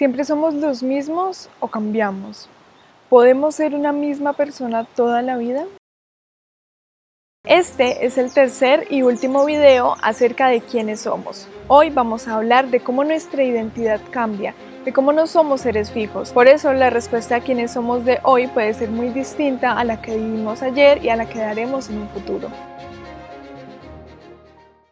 ¿Siempre somos los mismos o cambiamos? ¿Podemos ser una misma persona toda la vida? Este es el tercer y último video acerca de quiénes somos. Hoy vamos a hablar de cómo nuestra identidad cambia, de cómo no somos seres fijos. Por eso la respuesta a quiénes somos de hoy puede ser muy distinta a la que vivimos ayer y a la que daremos en un futuro.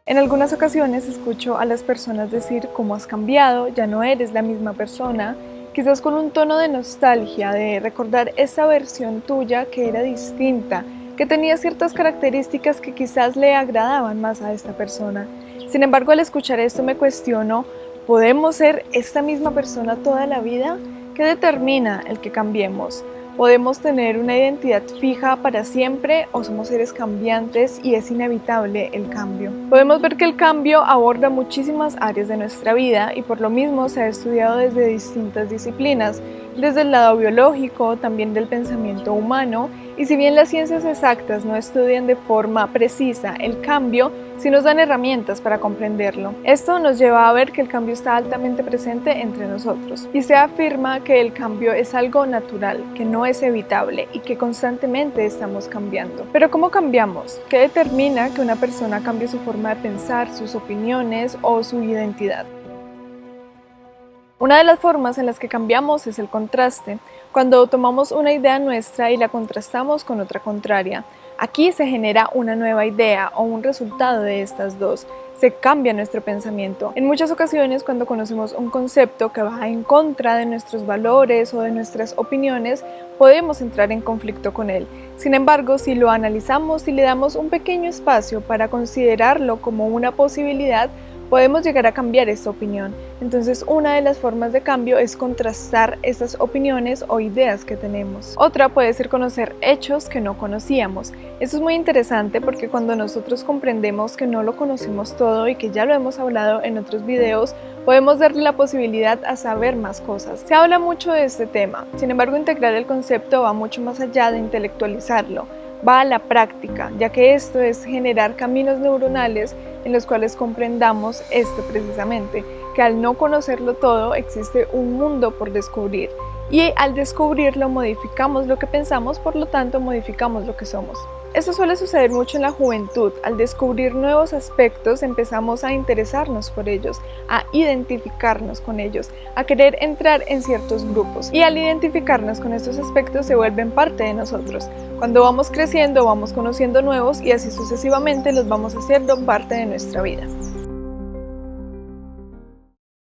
En algunas ocasiones escucho a las personas decir cómo has cambiado, ya no eres la misma persona, quizás con un tono de nostalgia, de recordar esa versión tuya que era distinta, que tenía ciertas características que quizás le agradaban más a esta persona. Sin embargo, al escuchar esto me cuestiono, ¿podemos ser esta misma persona toda la vida? ¿Qué determina el que cambiemos? ¿Podemos tener una identidad fija para siempre o somos seres cambiantes y es inevitable el cambio? Podemos ver que el cambio aborda muchísimas áreas de nuestra vida y por lo mismo se ha estudiado desde distintas disciplinas, desde el lado biológico, también del pensamiento humano, y si bien las ciencias exactas no estudian de forma precisa el cambio, sí nos dan herramientas para comprenderlo. Esto nos lleva a ver que el cambio está altamente presente entre nosotros y se afirma que el cambio es algo natural, que no es evitable y que constantemente estamos cambiando. Pero ¿cómo cambiamos? ¿Qué determina que una persona cambie su forma de pensar, sus opiniones o su identidad? Una de las formas en las que cambiamos es el contraste, cuando tomamos una idea nuestra y la contrastamos con otra contraria. Aquí se genera una nueva idea o un resultado de estas dos. Se cambia nuestro pensamiento. En muchas ocasiones, cuando conocemos un concepto que va en contra de nuestros valores o de nuestras opiniones, podemos entrar en conflicto con él. Sin embargo, si lo analizamos y le damos un pequeño espacio para considerarlo como una posibilidad, podemos llegar a cambiar esta opinión. Entonces, una de las formas de cambio es contrastar esas opiniones o ideas que tenemos. Otra puede ser conocer hechos que no conocíamos. Esto es muy interesante porque cuando nosotros comprendemos que no lo conocemos todo y que ya lo hemos hablado en otros videos, podemos darle la posibilidad a saber más cosas. Se habla mucho de este tema, sin embargo, integrar el concepto va mucho más allá de intelectualizarlo. Va a la práctica, ya que esto es generar caminos neuronales en los cuales comprendamos esto precisamente, que al no conocerlo todo existe un mundo por descubrir y al descubrirlo modificamos lo que pensamos, por lo tanto modificamos lo que somos. Esto suele suceder mucho en la juventud. Al descubrir nuevos aspectos empezamos a interesarnos por ellos, a identificarnos con ellos, a querer entrar en ciertos grupos y al identificarnos con estos aspectos se vuelven parte de nosotros. Cuando vamos creciendo vamos conociendo nuevos y así sucesivamente los vamos haciendo parte de nuestra vida.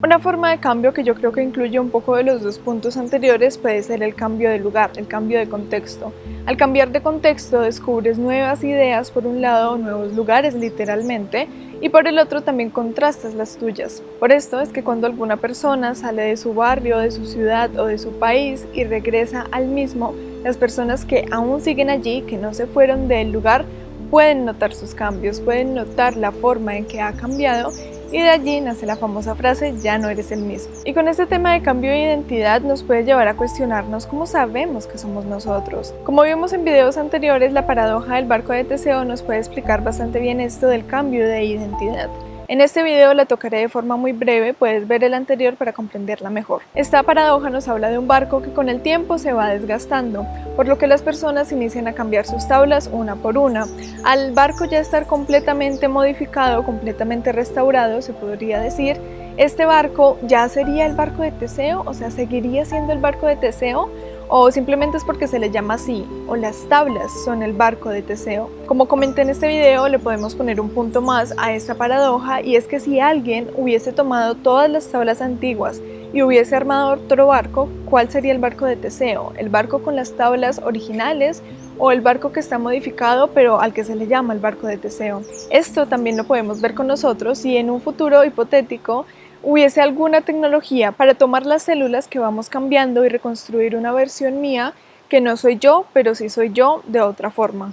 Una forma de cambio que yo creo que incluye un poco de los dos puntos anteriores puede ser el cambio de lugar, el cambio de contexto. Al cambiar de contexto descubres nuevas ideas por un lado, nuevos lugares literalmente, y por el otro también contrastas las tuyas. Por esto es que cuando alguna persona sale de su barrio, de su ciudad o de su país y regresa al mismo, las personas que aún siguen allí, que no se fueron del lugar, pueden notar sus cambios, pueden notar la forma en que ha cambiado. Y de allí nace la famosa frase, ya no eres el mismo. Y con este tema de cambio de identidad nos puede llevar a cuestionarnos cómo sabemos que somos nosotros. Como vimos en videos anteriores, la paradoja del barco de Teseo nos puede explicar bastante bien esto del cambio de identidad. En este video la tocaré de forma muy breve, puedes ver el anterior para comprenderla mejor. Esta paradoja nos habla de un barco que con el tiempo se va desgastando, por lo que las personas inician a cambiar sus tablas una por una. Al barco ya estar completamente modificado, completamente restaurado, se podría decir, este barco ya sería el barco de Teseo, o sea, seguiría siendo el barco de Teseo, o simplemente es porque se le llama así, o las tablas son el barco de Teseo. Como comenté en este video, le podemos poner un punto más a esta paradoja y es que si alguien hubiese tomado todas las tablas antiguas y hubiese armado otro barco, ¿cuál sería el barco de Teseo? ¿El barco con las tablas originales o el barco que está modificado pero al que se le llama el barco de Teseo? Esto también lo podemos ver con nosotros si en un futuro hipotético hubiese alguna tecnología para tomar las células que vamos cambiando y reconstruir una versión mía que no soy yo, pero sí soy yo de otra forma.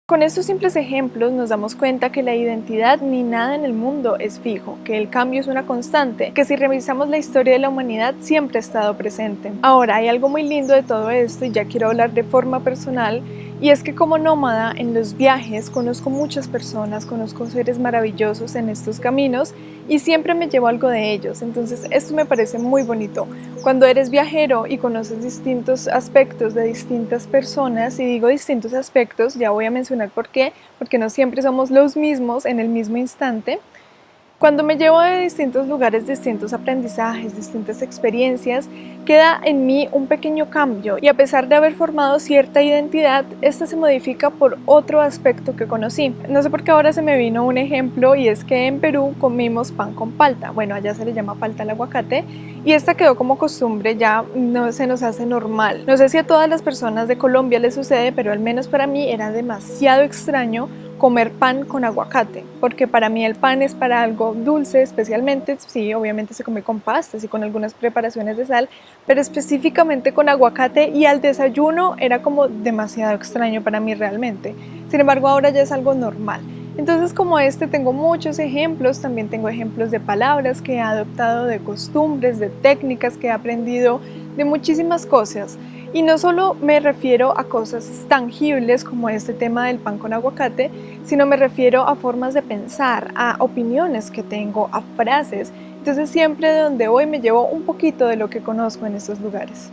Con estos simples ejemplos nos damos cuenta que la identidad ni nada en el mundo es fijo, que el cambio es una constante, que si revisamos la historia de la humanidad siempre ha estado presente. Ahora, hay algo muy lindo de todo esto y ya quiero hablar de forma personal Y es que como nómada en los viajes conozco muchas personas, conozco seres maravillosos en estos caminos y siempre me llevo algo de ellos. Entonces esto me parece muy bonito. Cuando eres viajero y conoces distintos aspectos de distintas personas, y digo distintos aspectos, ya voy a mencionar por qué, porque no siempre somos los mismos en el mismo instante. Cuando me llevo de distintos lugares, distintos aprendizajes, distintas experiencias, queda en mí un pequeño cambio y a pesar de haber formado cierta identidad, esta se modifica por otro aspecto que conocí. No sé por qué ahora se me vino un ejemplo y es que en Perú comimos pan con palta, bueno, allá se le llama palta al aguacate y esta quedó como costumbre, ya no se nos hace normal. No sé si a todas las personas de Colombia les sucede, pero al menos para mí era demasiado extraño comer pan con aguacate, porque para mí el pan es para algo dulce especialmente, sí, obviamente se come con pastas y con algunas preparaciones de sal, pero específicamente con aguacate y al desayuno era como demasiado extraño para mí realmente. Sin embargo, ahora ya es algo normal. Entonces, como este, tengo muchos ejemplos, también tengo ejemplos de palabras que he adoptado, de costumbres, de técnicas que he aprendido, de muchísimas cosas. Y no solo me refiero a cosas tangibles como este tema del pan con aguacate, sino me refiero a formas de pensar, a opiniones que tengo, a frases. Entonces siempre de donde voy me llevo un poquito de lo que conozco en estos lugares.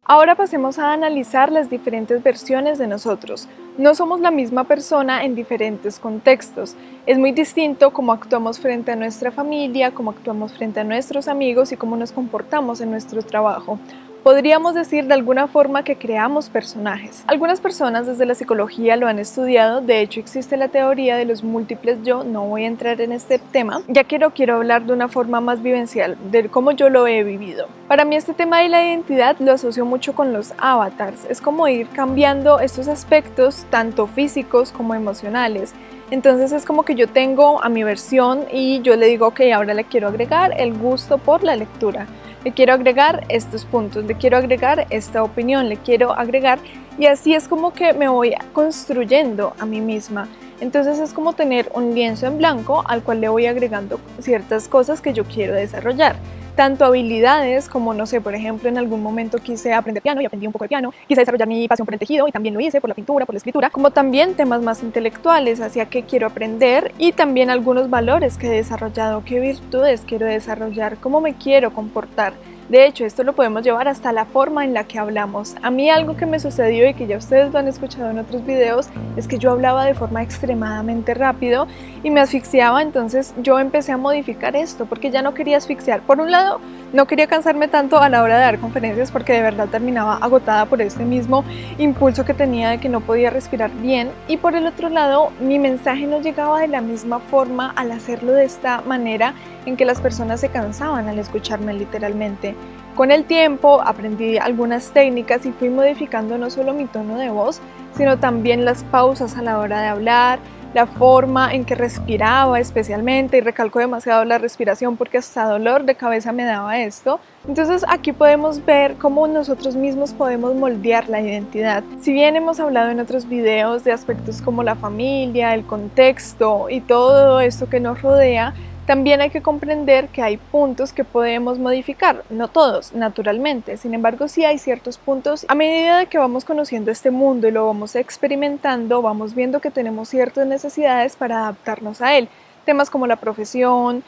Ahora pasemos a analizar las diferentes versiones de nosotros. No somos la misma persona en diferentes contextos. Es muy distinto cómo actuamos frente a nuestra familia, cómo actuamos frente a nuestros amigos y cómo nos comportamos en nuestro trabajo. Podríamos decir de alguna forma que creamos personajes. Algunas personas desde la psicología lo han estudiado, de hecho existe la teoría de los múltiples yo, no voy a entrar en este tema, ya quiero hablar de una forma más vivencial, de cómo yo lo he vivido. Para mí este tema de la identidad lo asocio mucho con los avatars, es como ir cambiando estos aspectos tanto físicos como emocionales. Entonces es como que yo tengo a mi versión y yo le digo, ok, ahora le quiero agregar el gusto por la lectura. Le quiero agregar estos puntos, le quiero agregar esta opinión, le quiero agregar y así es como que me voy construyendo a mí misma. Entonces es como tener un lienzo en blanco al cual le voy agregando ciertas cosas que yo quiero desarrollar. Tanto habilidades como, no sé, por ejemplo, en algún momento quise aprender piano y aprendí un poco de piano, quise desarrollar mi pasión por el tejido y también lo hice por la pintura, por la escritura, como también temas más intelectuales hacia qué quiero aprender y también algunos valores que he desarrollado, qué virtudes quiero desarrollar, cómo me quiero comportar. De hecho, esto lo podemos llevar hasta la forma en la que hablamos. A mí algo que me sucedió y que ya ustedes lo han escuchado en otros videos es que yo hablaba de forma extremadamente rápido y me asfixiaba, entonces yo empecé a modificar esto porque ya no quería asfixiar. Por un lado, no quería cansarme tanto a la hora de dar conferencias porque de verdad terminaba agotada por este mismo impulso que tenía de que no podía respirar bien y por el otro lado, mi mensaje no llegaba de la misma forma al hacerlo de esta manera en que las personas se cansaban al escucharme literalmente. Con el tiempo aprendí algunas técnicas y fui modificando no solo mi tono de voz, sino también las pausas a la hora de hablar, la forma en que respiraba especialmente, y recalco demasiado la respiración porque hasta dolor de cabeza me daba esto. Entonces aquí podemos ver cómo nosotros mismos podemos moldear la identidad. Si bien hemos hablado en otros videos de aspectos como la familia, el contexto y todo esto que nos rodea, también hay que comprender que hay puntos que podemos modificar, no todos, naturalmente, sin embargo sí hay ciertos puntos. A medida de que vamos conociendo este mundo y lo vamos experimentando, vamos viendo que tenemos ciertas necesidades para adaptarnos a él. Temas como la profesión,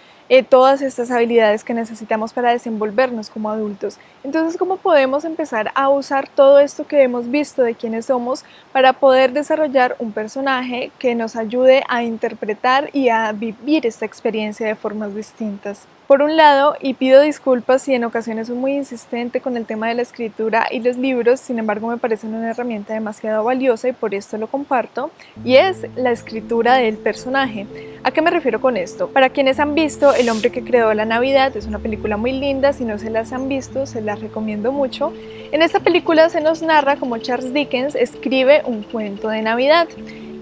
todas estas habilidades que necesitamos para desenvolvernos como adultos. Entonces, ¿cómo podemos empezar a usar todo esto que hemos visto de quiénes somos para poder desarrollar un personaje que nos ayude a interpretar y a vivir esta experiencia de formas distintas? Por un lado, y pido disculpas si en ocasiones soy muy insistente con el tema de la escritura y los libros, sin embargo me parecen una herramienta demasiado valiosa y por esto lo comparto, y es la escritura del personaje. ¿A qué me refiero con esto? Para quienes han visto El hombre que creó la Navidad, es una película muy linda, si no se las han visto, se las recomiendo mucho. En esta película se nos narra cómo Charles Dickens escribe un cuento de Navidad.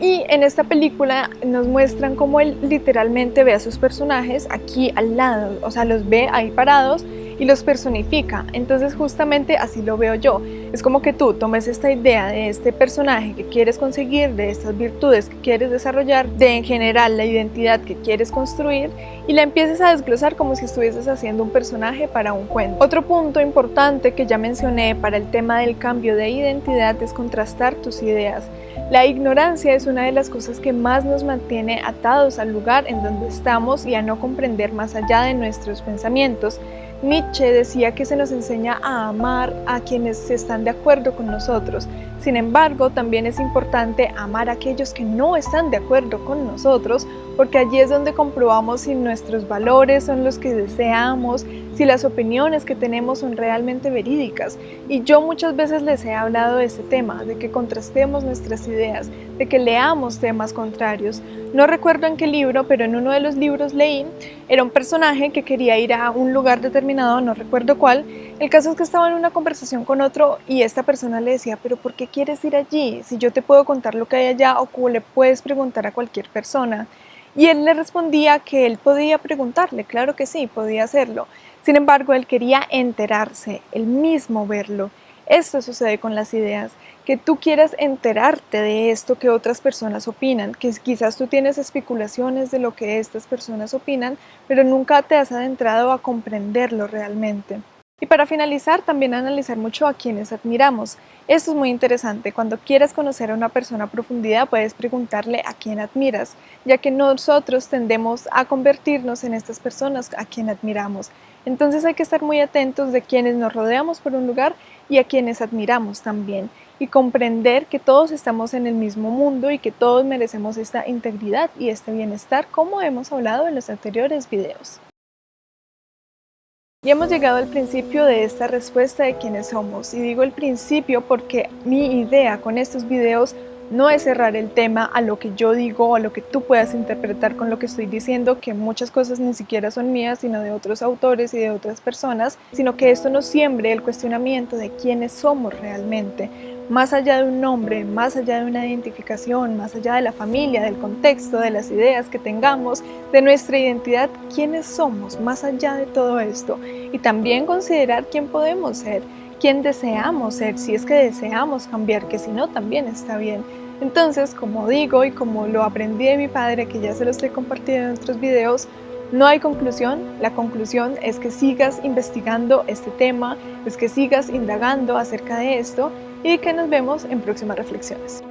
Y en esta película nos muestran cómo él literalmente ve a sus personajes aquí al lado, o sea, los ve ahí parados y los personifica. Entonces justamente así lo veo yo. Es como que tú tomes esta idea de este personaje que quieres conseguir, de estas virtudes que quieres desarrollar, de en general la identidad que quieres construir y la empieces a desglosar como si estuvieses haciendo un personaje para un cuento. Otro punto importante que ya mencioné para el tema del cambio de identidad es contrastar tus ideas. La ignorancia es una de las cosas que más nos mantiene atados al lugar en donde estamos y a no comprender más allá de nuestros pensamientos. Nietzsche decía que se nos enseña a amar a quienes están de acuerdo con nosotros. Sin embargo, también es importante amar a aquellos que no están de acuerdo con nosotros, porque allí es donde comprobamos si nuestros valores son los que deseamos, si las opiniones que tenemos son realmente verídicas. Y yo muchas veces les he hablado de este tema, de que contrastemos nuestras ideas, de que leamos temas contrarios. No recuerdo en qué libro, pero en uno de los libros leí, era un personaje que quería ir a un lugar determinado, no recuerdo cuál. El caso es que estaba en una conversación con otro y esta persona le decía, pero ¿por qué quieres ir allí? Si yo te puedo contar lo que hay allá o como le puedes preguntar a cualquier persona. Y él le respondía que él podía preguntarle, claro que sí, podía hacerlo. Sin embargo, él quería enterarse, él mismo verlo. Esto sucede con las ideas, que tú quieras enterarte de esto que otras personas opinan, que quizás tú tienes especulaciones de lo que estas personas opinan, pero nunca te has adentrado a comprenderlo realmente. Y para finalizar, también analizar mucho a quienes admiramos. Esto es muy interesante. Cuando quieras conocer a una persona a profundidad, puedes preguntarle a quién admiras, ya que nosotros tendemos a convertirnos en estas personas a quien admiramos. Entonces hay que estar muy atentos de quienes nos rodeamos por un lugar y a quienes admiramos también. Y comprender que todos estamos en el mismo mundo y que todos merecemos esta integridad y este bienestar, como hemos hablado en los anteriores videos. Y hemos llegado al principio de esta respuesta de quiénes somos, y digo el principio porque mi idea con estos videos no es cerrar el tema a lo que yo digo o a lo que tú puedas interpretar con lo que estoy diciendo, que muchas cosas ni siquiera son mías, sino de otros autores y de otras personas, sino que esto nos siembre el cuestionamiento de quiénes somos realmente, más allá de un nombre, más allá de una identificación, más allá de la familia, del contexto, de las ideas que tengamos, de nuestra identidad, quiénes somos, más allá de todo esto, y también considerar quién podemos ser, quién deseamos ser, si es que deseamos cambiar, que si no también está bien. Entonces, como digo y como lo aprendí de mi padre, que ya se los he compartido en otros videos, no hay conclusión. La conclusión es que sigas investigando este tema, es que sigas indagando acerca de esto y que nos vemos en próximas reflexiones.